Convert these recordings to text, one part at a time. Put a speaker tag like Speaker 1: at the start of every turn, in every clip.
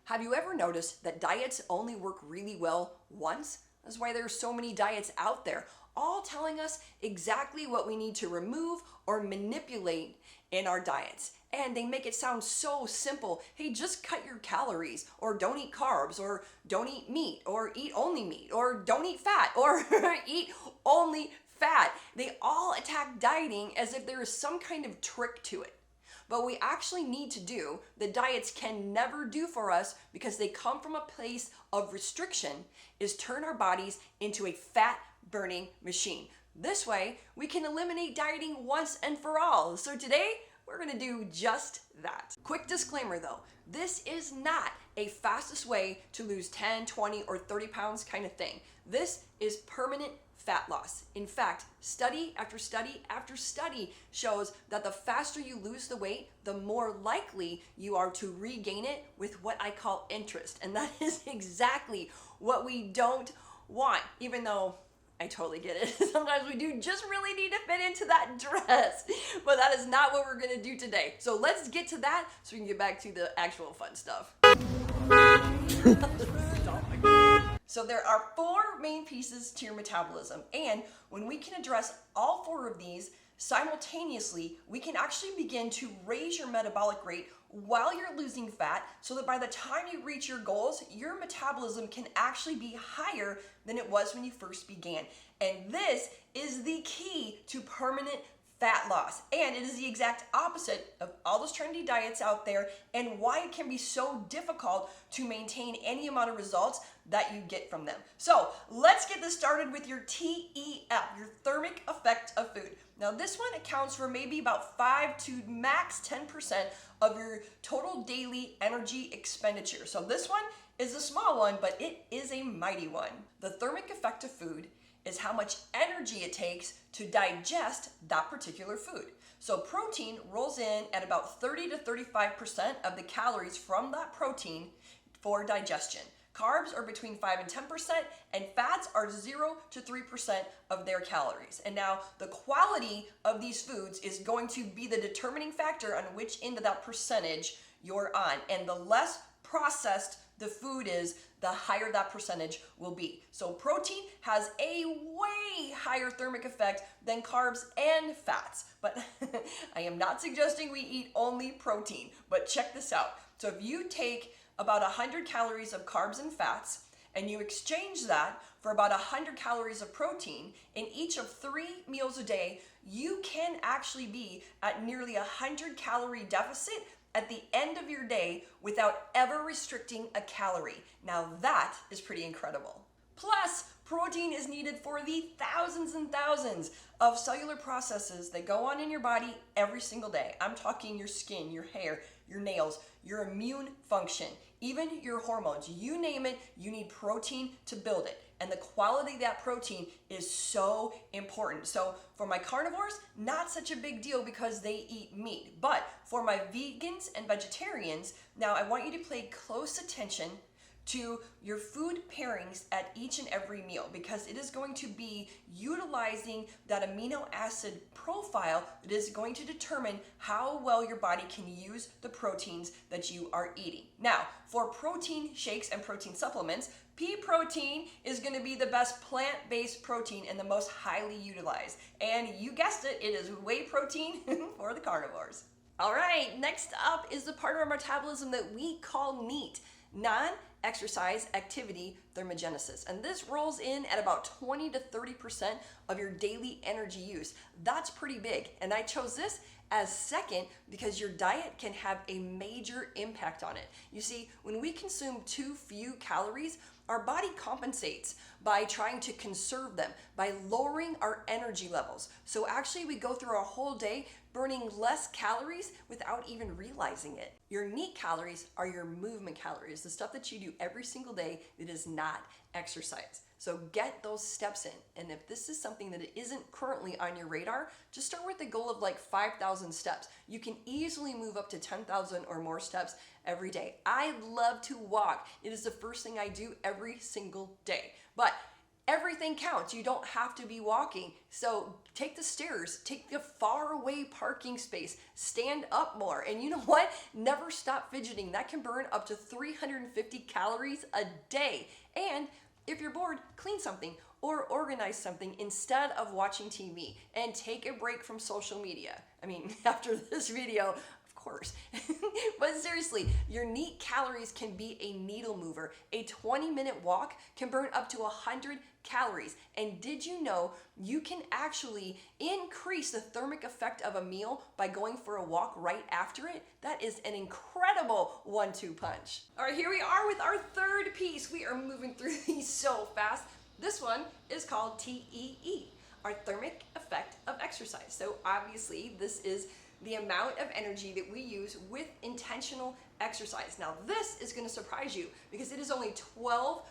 Speaker 1: Have you ever noticed that diets only work really well once? That's why there's so many diets out there, all telling us exactly what we need to remove or manipulate in our diets. And they make it sound so simple. Hey, just cut your calories, or don't eat carbs, or don't eat meat, or eat only meat, or don't eat fat, or eat only fat. They all attack dieting as if there is some kind of trick to it. But what we actually need to do, the diets can never do for us because they come from a place of restriction, is turn our bodies into a fat burning machine. This way, we can eliminate dieting once and for all. So today, we're gonna do just that. Quick disclaimer though, this is not a fastest way to lose 10, 20, or 30 pounds kind of thing. This is permanent fat loss. In fact, study after study after study shows that the faster you lose the weight, the more likely you are to regain it with what I call interest. And that is exactly what we don't want, even though I totally get it. Sometimes we do just really need to fit into that dress, but that is not what we're gonna do today. So let's get to that so we can get back to the actual fun stuff. So there are 4 main pieces to your metabolism, and when we can address all 4 of these simultaneously, we can actually begin to raise your metabolic rate while you're losing fat, so that by the time you reach your goals, your metabolism can actually be higher than it was when you first began. And this is the key to permanent fat loss, and it is the exact opposite of all those trendy diets out there, and why it can be so difficult to maintain any amount of results that you get from them. So let's get this started with your TEF, your thermic effect of food. Now this one accounts for maybe about 5 to max 10% of your total daily energy expenditure. So this one is a small one, but it is a mighty one. The thermic effect of food is how much energy it takes to digest that particular food. So protein rolls in at about 30 to 35% of the calories from that protein for digestion. Carbs are between 5 and 10%, and fats are 0 to 3% of their calories. And now the quality of these foods is going to be the determining factor on which end of that percentage you're on. And the less processed the food is, the higher that percentage will be. So protein has a way higher thermic effect than carbs and fats. But I am not suggesting we eat only protein, but check this out. So if you take about 100 calories of carbs and fats, and you exchange that for about 100 calories of protein in each of 3 meals a day, you can actually be at nearly 100 calorie deficit at the end of your day without ever restricting a calorie. Now that is pretty incredible. Plus, protein is needed for the thousands and thousands of cellular processes that go on in your body every single day. I'm talking your skin, your hair, your nails, your immune function, even your hormones. You name it, you need protein to build it. And the quality of that protein is so important. So for my carnivores, not such a big deal because they eat meat. But for my vegans and vegetarians, now I want you to pay close attention to your food pairings at each and every meal, because it is going to be utilizing that amino acid profile that is going to determine how well your body can use the proteins that you are eating. Now, for protein shakes and protein supplements, pea protein is going to be the best plant-based protein and the most highly utilized. And you guessed it, it is whey protein for the carnivores. All right, next up is the part of our metabolism that we call NEAT, non-exercise activity thermogenesis. And this rolls in at about 20 to 30% of your daily energy use. That's pretty big. And I chose this as second because your diet can have a major impact on it. You see, when we consume too few calories, our body compensates by trying to conserve them, by lowering our energy levels. So actually we go through our whole day burning less calories without even realizing it. Your NEAT calories are your movement calories, the stuff that you do every single day that is not exercise. So get those steps in. And if this is something that isn't currently on your radar, just start with the goal of like 5,000 steps. You can easily move up to 10,000 or more steps every day. I love to walk. It is the first thing I do every single day. But Everything counts. You don't have to be walking. So take the stairs, take the far away parking space, stand up more. And you know what? Never stop fidgeting. That can burn up to 350 calories a day. And if you're bored, clean something or organize something instead of watching TV, and take a break from social media. I mean, after this video, of course. But seriously, your neat calories can be a needle mover. A 20-minute walk can burn up to 100 calories. And did you know you can actually increase the thermic effect of a meal by going for a walk right after it? That is an incredible 1-2 punch. All right, here we are with our third piece. We are moving through these so fast. This one is called TEE, our thermic effect of exercise. So obviously this is the amount of energy that we use with intentional exercise. Now this is going to surprise you because it is only 12%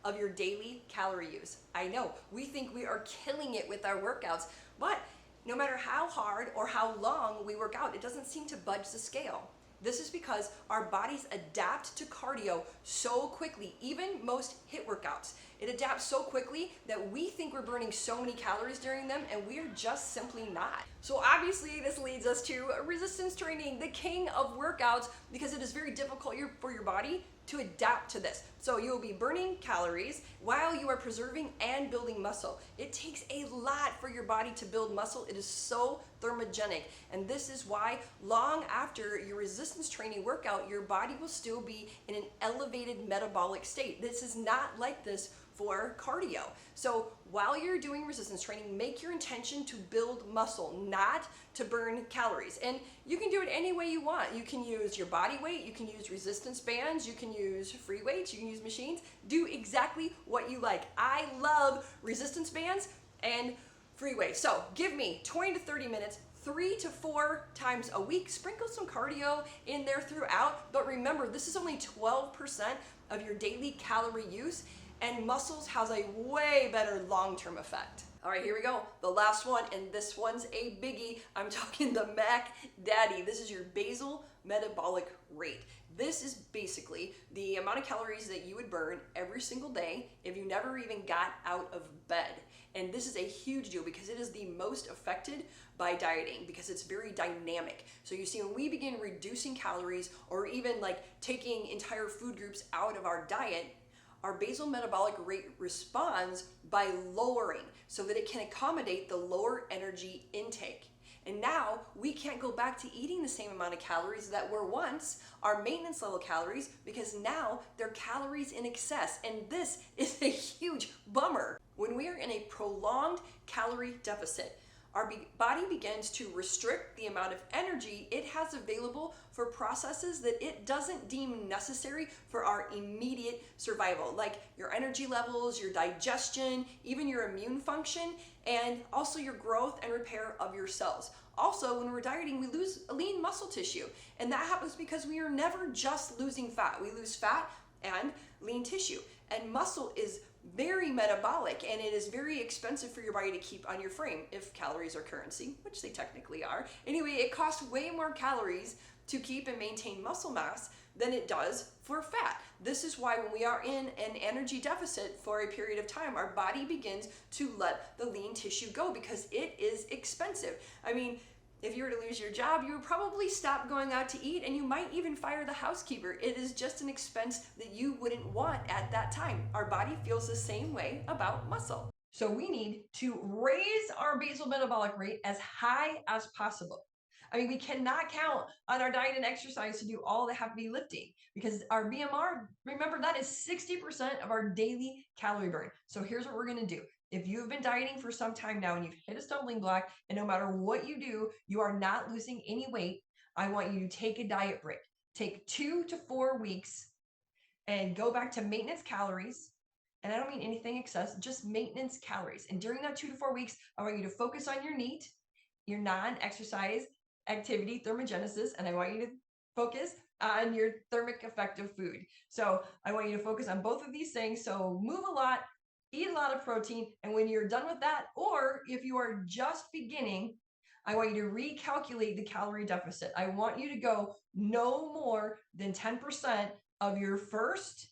Speaker 1: of your daily calorie use. I know, we think we are killing it with our workouts, but no matter how hard or how long we work out, it doesn't seem to budge the scale. This is because our bodies adapt to cardio so quickly, even most HIIT workouts. It adapts so quickly that we think we're burning so many calories during them, and we are just simply not. So obviously this leads us to resistance training, the king of workouts, because it is very difficult for your body to adapt to this. So you will be burning calories while you are preserving and building muscle. It takes a lot for your body to build muscle. It is so thermogenic. And this is why long after your resistance training workout, your body will still be in an elevated metabolic state. This is not like this for cardio. So while you're doing resistance training, make your intention to build muscle, not to burn calories. And you can do it any way you want. You can use your body weight, you can use resistance bands, you can use free weights, you can use machines. Do exactly what you like. I love resistance bands and free weights. So give me 20 to 30 minutes, 3 to 4 times a week. Sprinkle some cardio in there throughout, but remember, this is only 12% of your daily calorie use, and muscles has a way better long-term effect. All right, here we go. The last one, and this one's a biggie. I'm talking the Mac Daddy. This is your basal metabolic rate. This is basically the amount of calories that you would burn every single day if you never even got out of bed. And this is a huge deal because it is the most affected by dieting because it's very dynamic. So you see, when we begin reducing calories or even like taking entire food groups out of our diet, our basal metabolic rate responds by lowering so that it can accommodate the lower energy intake. And now we can't go back to eating the same amount of calories that were once our maintenance level calories because now they're calories in excess. And this is a huge bummer. When we are in a prolonged calorie deficit, our body begins to restrict the amount of energy it has available for processes that it doesn't deem necessary for our immediate survival, like your energy levels, your digestion, even your immune function, and also your growth and repair of your cells. Also, when we're dieting, we lose lean muscle tissue, and that happens because we are never just losing fat. We lose fat and lean tissue, and muscle is very metabolic, and it is very expensive for your body to keep on your frame if calories are currency, which they technically are. Anyway, it costs way more calories to keep and maintain muscle mass than it does for fat. This is why when we are in an energy deficit for a period of time, our body begins to let the lean tissue go because it is expensive. I mean, if you were to lose your job, you would probably stop going out to eat, and you might even fire the housekeeper. It is just an expense that you wouldn't want at that time. Our body feels the same way about muscle. So we need to raise our basal metabolic rate as high as possible. I mean, we cannot count on our diet and exercise to do all the heavy lifting because our BMR, remember, that is 60% of our daily calorie burn. So here's what we're going to do. If you've been dieting for some time now and you've hit a stumbling block, and no matter what you do, you are not losing any weight, I want you to take a diet break. Take 2 to 4 weeks and go back to maintenance calories. And I don't mean anything excess, just maintenance calories. And during that 2 to 4 weeks, I want you to focus on your NEAT, your non-exercise activity thermogenesis, and I want you to focus on your thermic effect of food. So I want you to focus on both of these things. So move a lot, eat a lot of protein, and when you're done with that, or if you are just beginning, I want you to recalculate the calorie deficit. I want you to go no more than 10% of your first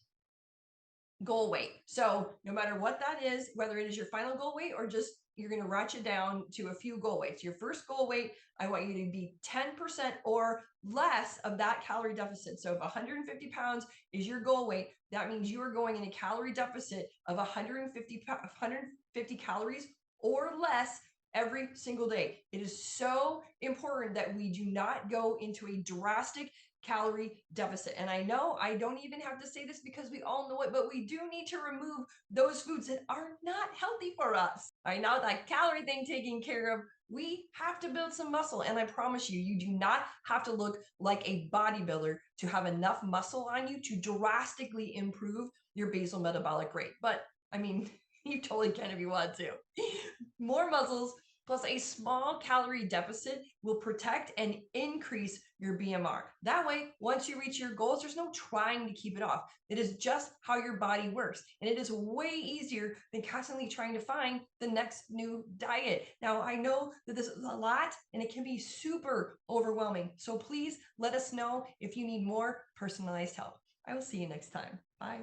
Speaker 1: goal weight. So no matter what that is, whether it is your final goal weight or just you're going to ratchet down to a few goal weights. Your first goal weight, I want you to be 10% or less of that calorie deficit. So if 150 pounds is your goal weight, that means you are going in a calorie deficit of 150 calories or less every single day. It is so important that we do not go into a drastic calorie deficit. And I know I don't even have to say this because we all know it, but we do need to remove those foods that are not healthy for us. I know that calorie thing taken care of. We have to build some muscle. And I promise you, you do not have to look like a bodybuilder to have enough muscle on you to drastically improve your basal metabolic rate. But I mean, you totally can if you want to. More muscles plus a small calorie deficit will protect and increase your BMR. That way, once you reach your goals, there's no trying to keep it off. It is just how your body works. And it is way easier than constantly trying to find the next new diet. Now, I know that this is a lot and it can be super overwhelming. So please let us know if you need more personalized help. I will see you next time. Bye.